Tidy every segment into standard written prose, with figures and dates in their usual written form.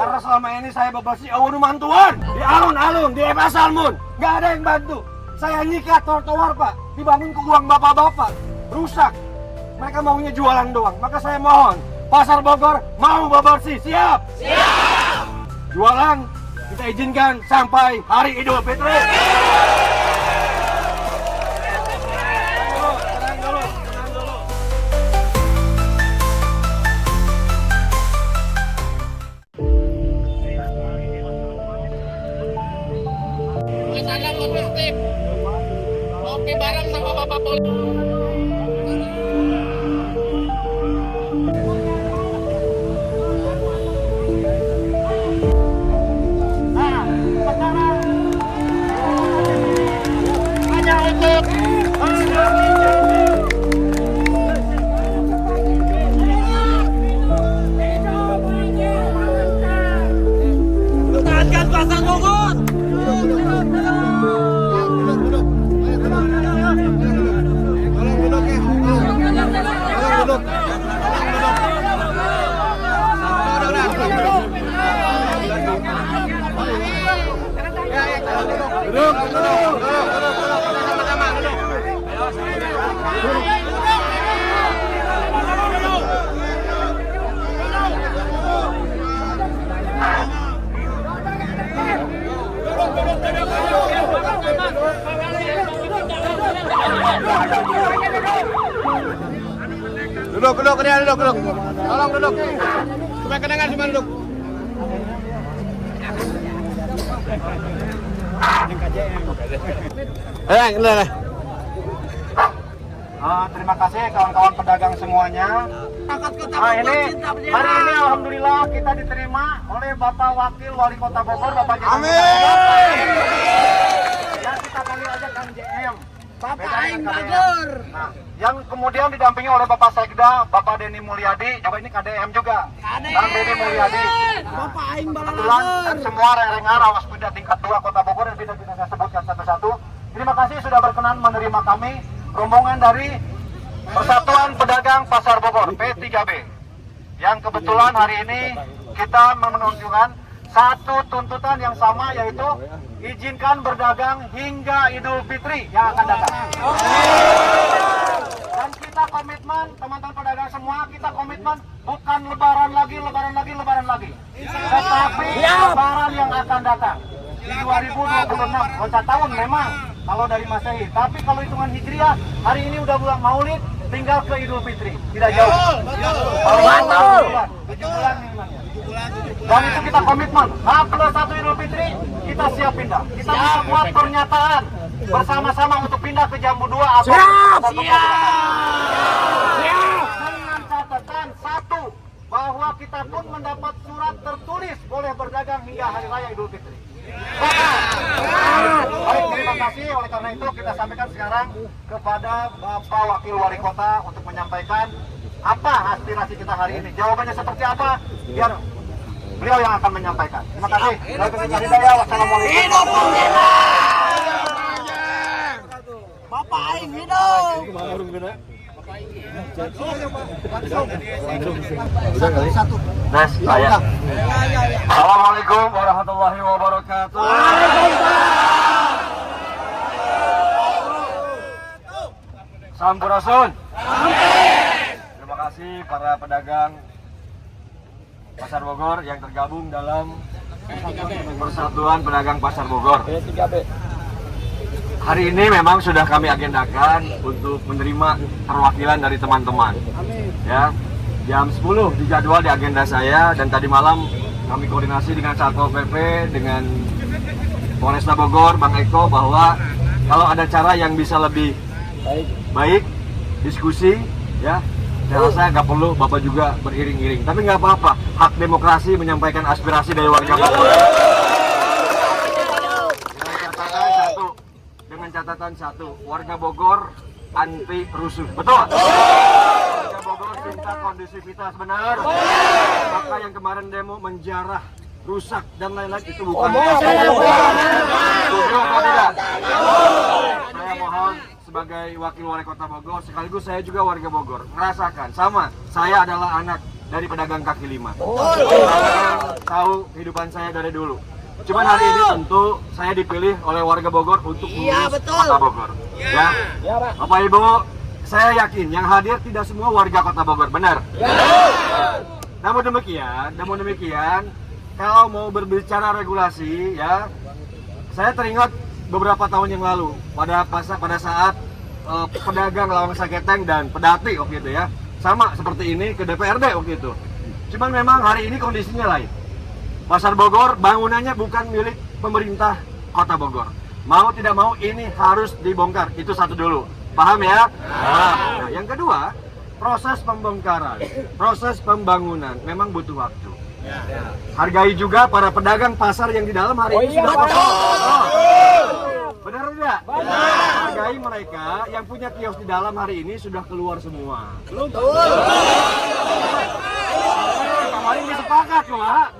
Karena selama ini saya bebersih awun mantuan. Di alun-alun, di pasar mun. Gak ada yang bantu. Saya nyikat trotoar Pak. Dibangun ke uang bapak-bapak. Rusak. Mereka maunya jualan doang. Maka saya mohon. Pasar Bogor mau bebersih. Siap? Siap! Jualan kita izinkan sampai hari Idul Fitri. Tenang dulu. Masalah logistik, kopi bareng sama Bapak Polisi. Tahankan pasar Bogor. Duduk, ini duduk. Tolong duduk. Supaya kedengar semua duduk. Terima kasih kawan-kawan pedagang semuanya. Ini hari ini alhamdulillah kita diterima oleh Bapak Wakil Wali Kota Bogor, Bapak JM. Amin. Dan kita panggil aja Kang JM. Bapak Aing Bogor. Nah, yang kemudian didampingi oleh Bapak Sekda, Bapak Denny Mulyadi, coba ini KDM juga. Kang Denny Mulyadi. Bapak Aing Kebetulan dan semua rengar awas pindah tingkat 2 Kota Bogor yang tidak saya sebutkan satu-satu. Terima kasih sudah berkenan menerima kami, rombongan dari Persatuan Pedagang Pasar Bogor P3B. Yang kebetulan hari ini kita menunjukkan satu tuntutan yang sama, yaitu izinkan berdagang hingga Idul Fitri yang akan datang. Dan kita komitmen, teman-teman pedagang semua, kita komitmen bukan lebaran lagi, tetapi lebaran yang akan datang di 2026. Loncat tahun memang kalau dari Masehi, tapi kalau hitungan Hijriah hari ini udah bulan Maulid, tinggal ke Idul Fitri, tidak jauh. Betul. 7 bulan memang ya. Dan itu kita komitmen, H+1 Idul Fitri kita siap pindah. Kita bisa buat pernyataan bersama-sama untuk pindah ke Jambu 2 atau dengan catatan satu, bahwa kita pun mendapat surat tertulis boleh berdagang hingga Hari Raya Idul Fitri. Baik, terima kasih. Oleh karena itu kita sampaikan sekarang kepada Bapak Wakil Wali Kota untuk menyampaikan apa aspirasi kita hari ini. Jawabannya seperti apa, biar beliau yang akan menyampaikan. Terima kasih. Wassalamualaikum. Bapak Aing hidup. Assalamualaikum warahmatullahi wabarakatuh. Sampurasun. Terima kasih para pedagang Pasar Bogor yang tergabung dalam Persatuan Pedagang Pasar Bogor. Hari ini memang sudah kami agendakan untuk menerima perwakilan dari teman-teman. Ya, jam 10 dijadwal di agenda saya, dan tadi malam kami koordinasi dengan Satpol PP, dengan Polresta Bogor, Bang Eko, bahwa kalau ada cara yang bisa lebih baik, diskusi, ya, saya rasa nggak perlu Bapak juga beriring-iring. Tapi nggak apa-apa, hak demokrasi menyampaikan aspirasi dari warga Bogor. Dengan catatan satu, warga Bogor anti rusuh, betul? Warga Bogor cinta kondusivitas, benar? Maka yang kemarin demo menjarah, rusak dan lain-lain itu bukan. Saya mohon sebagai wakil wali kota Bogor, sekaligus saya juga warga Bogor, merasakan sama. Saya adalah anak dari pedagang kaki lima. Saya tahu kehidupan saya dari dulu. Cuman hari ini tentu saya dipilih oleh warga Bogor untuk mengurus Kota Bogor. Ya, Bapak Ibu, saya yakin yang hadir tidak semua warga Kota Bogor, benar? Namun demikian, kalau mau berbicara regulasi, ya, saya teringat beberapa tahun yang lalu pada saat pedagang lawang saketeng dan pedati waktu itu ya, sama seperti ini ke DPRD waktu itu. Cuman memang hari ini kondisinya lain. Pasar Bogor bangunannya bukan milik pemerintah Kota Bogor. Mau tidak mau ini harus dibongkar. Itu satu dulu. Paham ya? Nah, yang kedua, proses pembongkaran, proses pembangunan memang butuh waktu. Hargai juga para pedagang pasar yang di dalam hari ini sudah kosong. Benar tidak? Hargai mereka yang punya kios di dalam hari ini sudah keluar semua. Kemarin disepakat loh, Pak.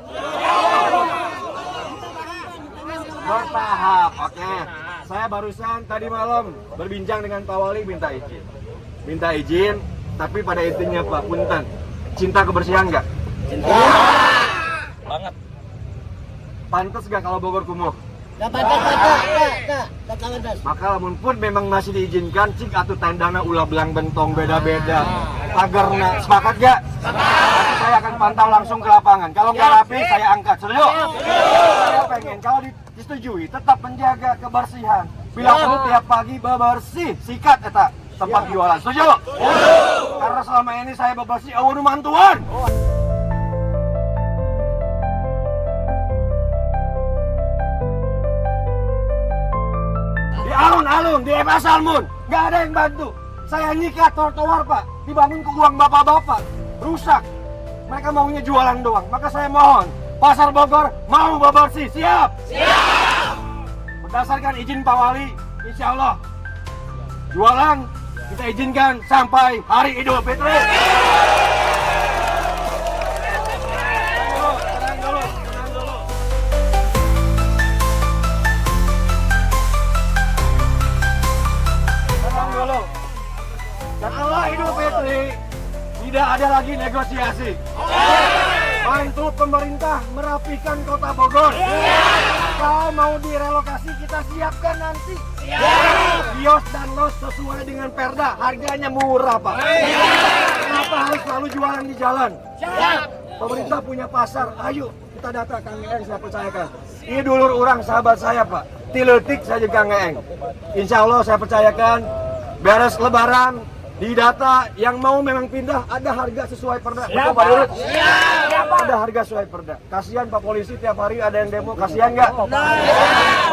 Bertahap, oke. Saya barusan tadi malam berbincang dengan Pak Wali minta izin, tapi pada intinya Pak Punten, cinta kebersihan nggak? Cinta banget. Pantas nggak kalau Bogor kumuh? Nggak pantas. Maka lamun pun memang masih diizinkan, cik atuh tendana ulah belang bentong beda-beda. Pagerna, sepakat gak? Nanti saya akan pantau langsung ke lapangan. Kalau nggak rapi, saya angkat. Setuju? Saya pengen kalau disetujui, tetap menjaga kebersihan. Bila perlu tiap pagi bebersih, sikat eta tempat jualan. Setuju? Karena selama ini saya bebersih, awun mantuan. Di alun-alun, di FA Salmun, nggak ada yang bantu. Saya nyikat trotoar, Pak, dibangun ke uang bapak-bapak, rusak. Mereka maunya jualan doang. Maka saya mohon, Pasar Bogor mau bebersih, siap? Siap! Berdasarkan izin Pak Wali, insya Allah jualan kita izinkan sampai hari Idul Fitri. Tenang dulu. Setelah Idul Fitri, tidak ada lagi negosiasi. Bantu pemerintah merapikan Kota Bogor. Kalau mau direlokasi, kita siapkan nanti. Kios dan los sesuai dengan perda, harganya murah, Pak. Kenapa harus selalu jualan di jalan? Pemerintah punya pasar, ayo kita data Kang Eeng, saya percayakan. Ini dulur orang, sahabat saya, Pak. Tiletik saja Kang Eeng. Insya Allah saya percayakan, beres Lebaran, di data yang mau memang pindah ada harga sesuai perda. Betul Pak Dirut? Ada harga sesuai perda. Kasihan Pak Polisi tiap hari ada yang demo, kasihan nggak?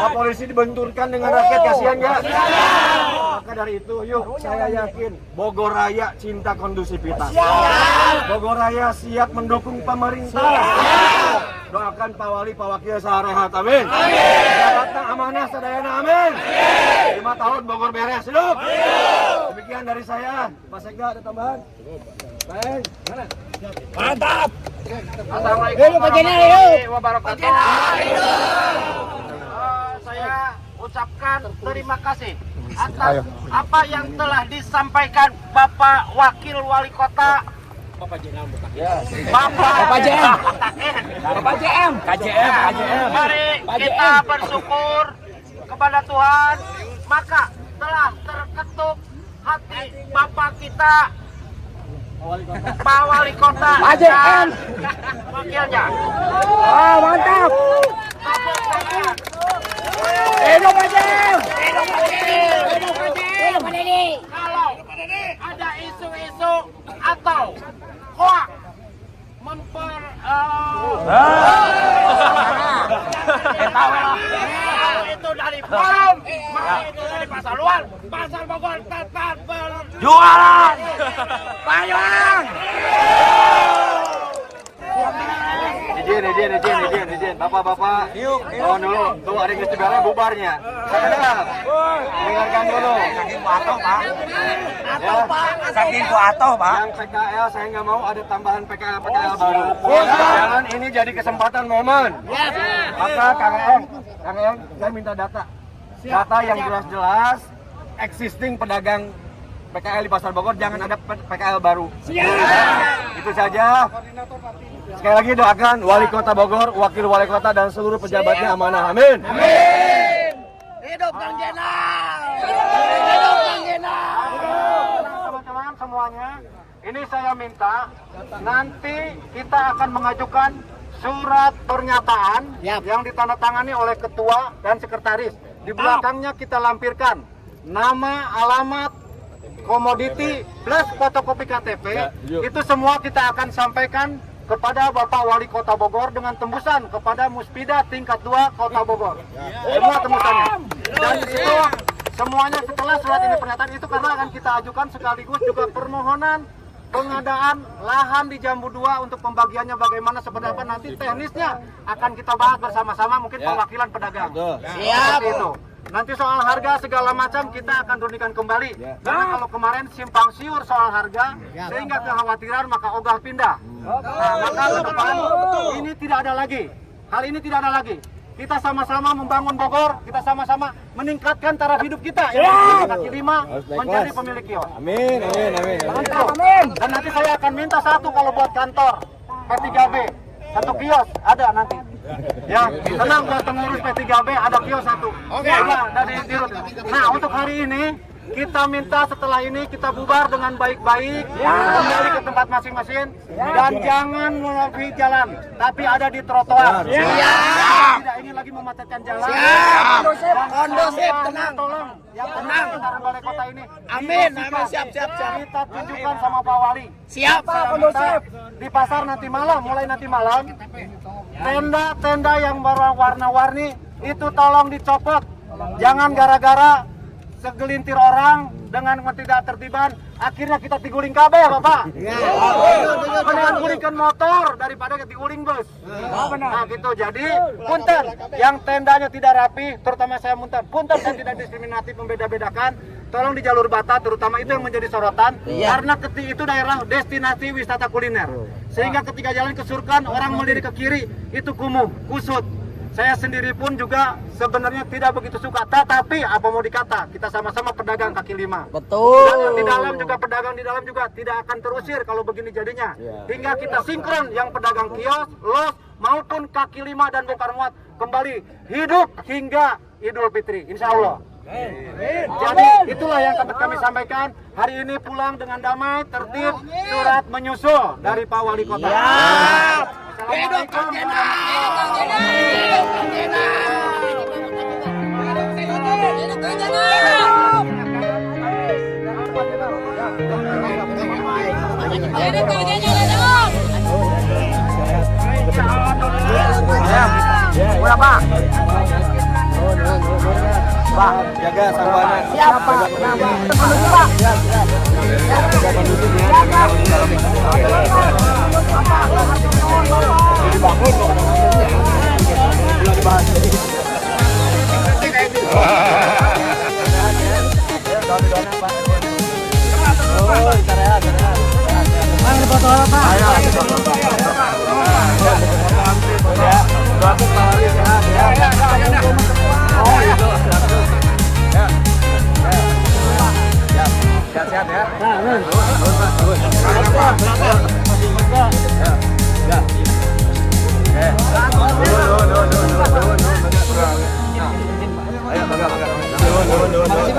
Pak Polisi dibenturkan dengan rakyat, kasihan nggak? Maka dari itu, yuk saya yakin Bogor Raya cinta kondusivitas. Bogor Raya siap mendukung pemerintah. Doakan Pak Wali, Pak Wakil sarehat, amin. Jabatan amanah sadayana, amin. 5 tahun Bogor beres, hidup. Demikian dari saya. Pak Sekda ada tambahan? Baik, mana? Mantap. Assalamualaikum warahmatullahi wabarakatuh. Saya ucapkan terima kasih atas apa yang telah disampaikan Bapak Wakil Wali Kota Bapak JM. Mari kita bersyukur kepada Tuhan, maka telah terketuk hati Bapak kita Pak Wali Kota dan wakilnya. Mantap. Hidup Pak JM. Kalau ada isu-isu atau hoax itu dari forum, maka itu dari pasar luar, Pasar Bogor tetap Jualan. Bayang. Izin. Bapak-bapak, mohon dulu. Tuh ada yang istimewa bubarnya. Dengarkan dulu. Saking ku atoh, Pak. Yang PKL saya nggak mau ada tambahan PKL baru. Jangan ini jadi kesempatan momen. Maka Kang Eeng, saya minta data yang jelas-jelas existing pedagang PKL di Pasar Bogor, jangan ada PKL baru. Siap. Itu saja. Sekali lagi doakan Wali Kota Bogor, Wakil Wali Kota dan seluruh pejabatnya amanah. Amin. Amin. Hidup Kang Jenal. Hidup Kang Jenal. Teman-teman semuanya, ini saya minta nanti kita akan mengajukan surat pernyataan yang ditandatangani oleh ketua dan sekretaris. Di belakangnya kita lampirkan nama, alamat, komoditi plus fotokopi KTP. Itu semua kita akan sampaikan kepada Bapak Wali Kota Bogor dengan tembusan kepada Muspida tingkat 2 Kota Bogor. Semua tembusannya. Dan itu semuanya setelah surat ini pernyataan itu karena akan kita ajukan sekaligus juga permohonan pengadaan lahan di Jambu 2 untuk pembagiannya bagaimana seperti apa nanti teknisnya akan kita bahas bersama-sama mungkin perwakilan pedagang. Siap. Itu. Nanti soal harga segala macam kita akan rundingkan kembali. Karena kalau kemarin simpang siur soal harga sehingga kekhawatiran maka ogah pindah. Nah, maka ke depan ini tidak ada lagi. Hal ini tidak ada lagi. Kita sama-sama membangun Bogor, kita sama-sama meningkatkan taraf hidup kita yang kaki lima menjadi pemilik kios. Amin, amin, amin. Amin. Dan nanti saya akan minta satu kalau buat kantor P3B, satu kios ada nanti. Ya, tenang buat pengurus P3B ada kios satu. Oke. Dari dirut. Nah, untuk hari ini kita minta setelah ini kita bubar dengan baik-baik, kembali ke tempat masing-masing dan jangan melalui jalan, tapi ada di trotoar. Tidak ingin lagi memacetkan jalan. Kondusif, tenang. Tolong, yang tenang sekitar balai kota ini. Amin, siap. Kita tunjukkan sama Pak Wali. Siap, kondusif. Di pasar nanti malam, mulai nanti malam, tenda-tenda yang warna-warni itu tolong dicopot. Jangan gara-gara segelintir orang dengan tidak tertiban akhirnya kita diguling KB ya Bapak. Mendingan gulingkan motor daripada diguling bus. Nah gitu, jadi punten yang tendanya tidak rapi, terutama saya punten saya tidak diskriminatif membeda-bedakan, tolong di jalur bata terutama itu yang menjadi sorotan karena itu daerah destinasi wisata kuliner sehingga ketika jalan ke Surkan orang melirik ke kiri itu kumuh kusut. Saya sendiri pun juga sebenarnya tidak begitu suka, tetapi apa mau dikata, kita sama-sama pedagang kaki lima. Betul. Dan di dalam juga pedagang di dalam juga tidak akan terusir kalau begini jadinya. Hingga kita sinkron yang pedagang kios, los maupun kaki lima dan bongkar muat kembali hidup hingga Idul Fitri, insya Allah. Jadi itulah yang kami sampaikan. Hari ini pulang dengan damai, tertib, surat menyusul dari Pak Wali Kota. Hidup Kang Jenal! Hidup Kang Jenal! Hidup Kang Jenal! Hidup Kang Jenal! Berapa? Pak, jaga sarwana. Siap Pak. Pak. Sehat-sehat ya.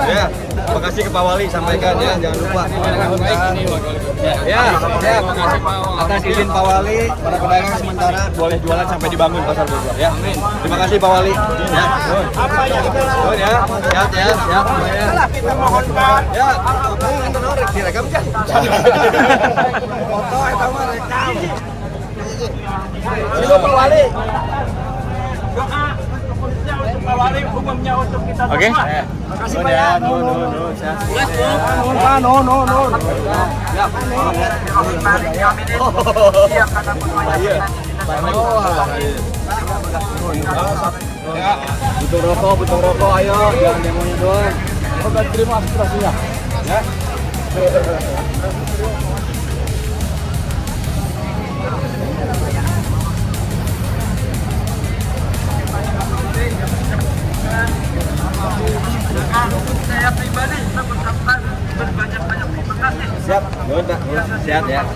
Ya, terima kasih ke Pak Wali, sampaikan ya, jangan lupa. Ya, atas izin Pak Wali, para pedagang sementara boleh jualan sampai dibangun pasar Bogor ya. Terima kasih Pak Wali. Ya, ya, sehat ya, sehat ya. Kita mohonkan. Ya, direkam kan? Foto eta mah rekam. Ini Pak Wali. Doa Pak Wali umumnya untuk kita semua. Oke. Makasih Pak ya. No. Ya. Siap kata butuh rokok, ayo, jangan demonya doang. Oke, terima aspirasinya. Ya. Saya pribadi mengucapkan berbanyak-banyak Sehat ya.